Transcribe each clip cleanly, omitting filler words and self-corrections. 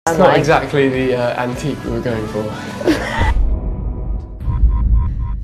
It's not exactly the antique we were going for.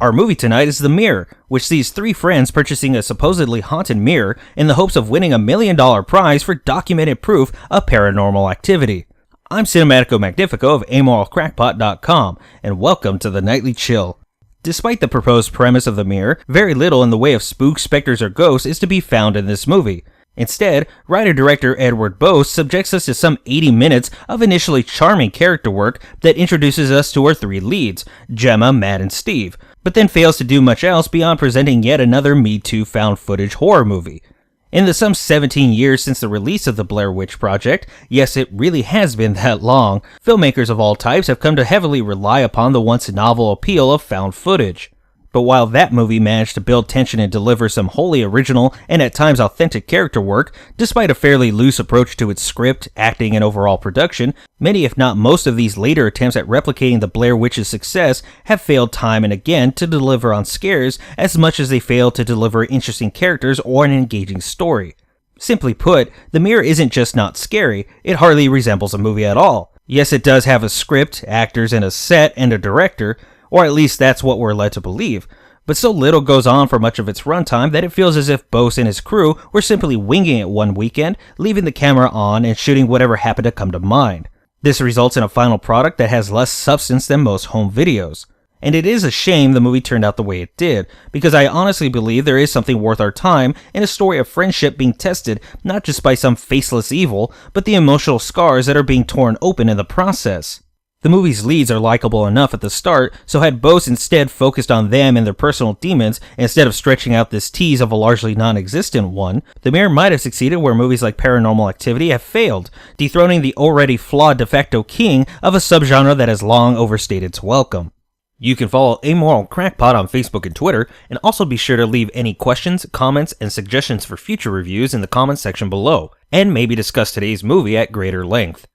Our movie tonight is The Mirror, which sees three friends purchasing a supposedly haunted mirror in the hopes of winning $1 million prize for documented proof of paranormal activity. I'm Cinematico Magnifico of amoralcrackpot.com, and welcome to the Nightly Chill. Despite the proposed premise of The Mirror, very little in the way of spooks, specters, or ghosts is to be found in this movie. Instead, writer-director Edward Bose subjects us to some 80 minutes of initially charming character work that introduces us to our three leads, Gemma, Matt, and Steve, but then fails to do much else beyond presenting yet another Me Too found footage horror movie. In the some 17 years since the release of the Blair Witch Project, yes, it really has been that long, filmmakers of all types have come to heavily rely upon the once novel appeal of found footage. But while that movie managed to build tension and deliver some wholly original and at times authentic character work, despite a fairly loose approach to its script, acting, and overall production, many if not most of these later attempts at replicating the Blair Witch's success have failed time and again to deliver on scares as much as they failed to deliver interesting characters or an engaging story. Simply put, The Mirror isn't just not scary, it hardly resembles a movie at all. Yes, it does have a script, actors, and a set, and a director, or at least that's what we're led to believe, but so little goes on for much of its runtime that it feels as if Bose and his crew were simply winging it one weekend, leaving the camera on and shooting whatever happened to come to mind. This results in a final product that has less substance than most home videos. And it is a shame the movie turned out the way it did, because I honestly believe there is something worth our time in a story of friendship being tested not just by some faceless evil, but the emotional scars that are being torn open in the process. The movie's leads are likable enough at the start, so had Bose instead focused on them and their personal demons instead of stretching out this tease of a largely non-existent one, The Mirror might have succeeded where movies like Paranormal Activity have failed, dethroning the already flawed de facto king of a subgenre that has long overstayed its welcome. You can follow Amoral Crackpot on Facebook and Twitter, and also be sure to leave any questions, comments, and suggestions for future reviews in the comments section below, and maybe discuss today's movie at greater length.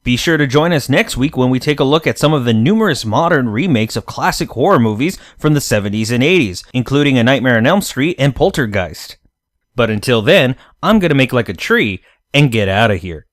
Be sure to join us next week when we take a look at some of the numerous modern remakes of classic horror movies from the 70s and 80s, including A Nightmare on Elm Street and Poltergeist. But until then, I'm gonna make like a tree and get out of here.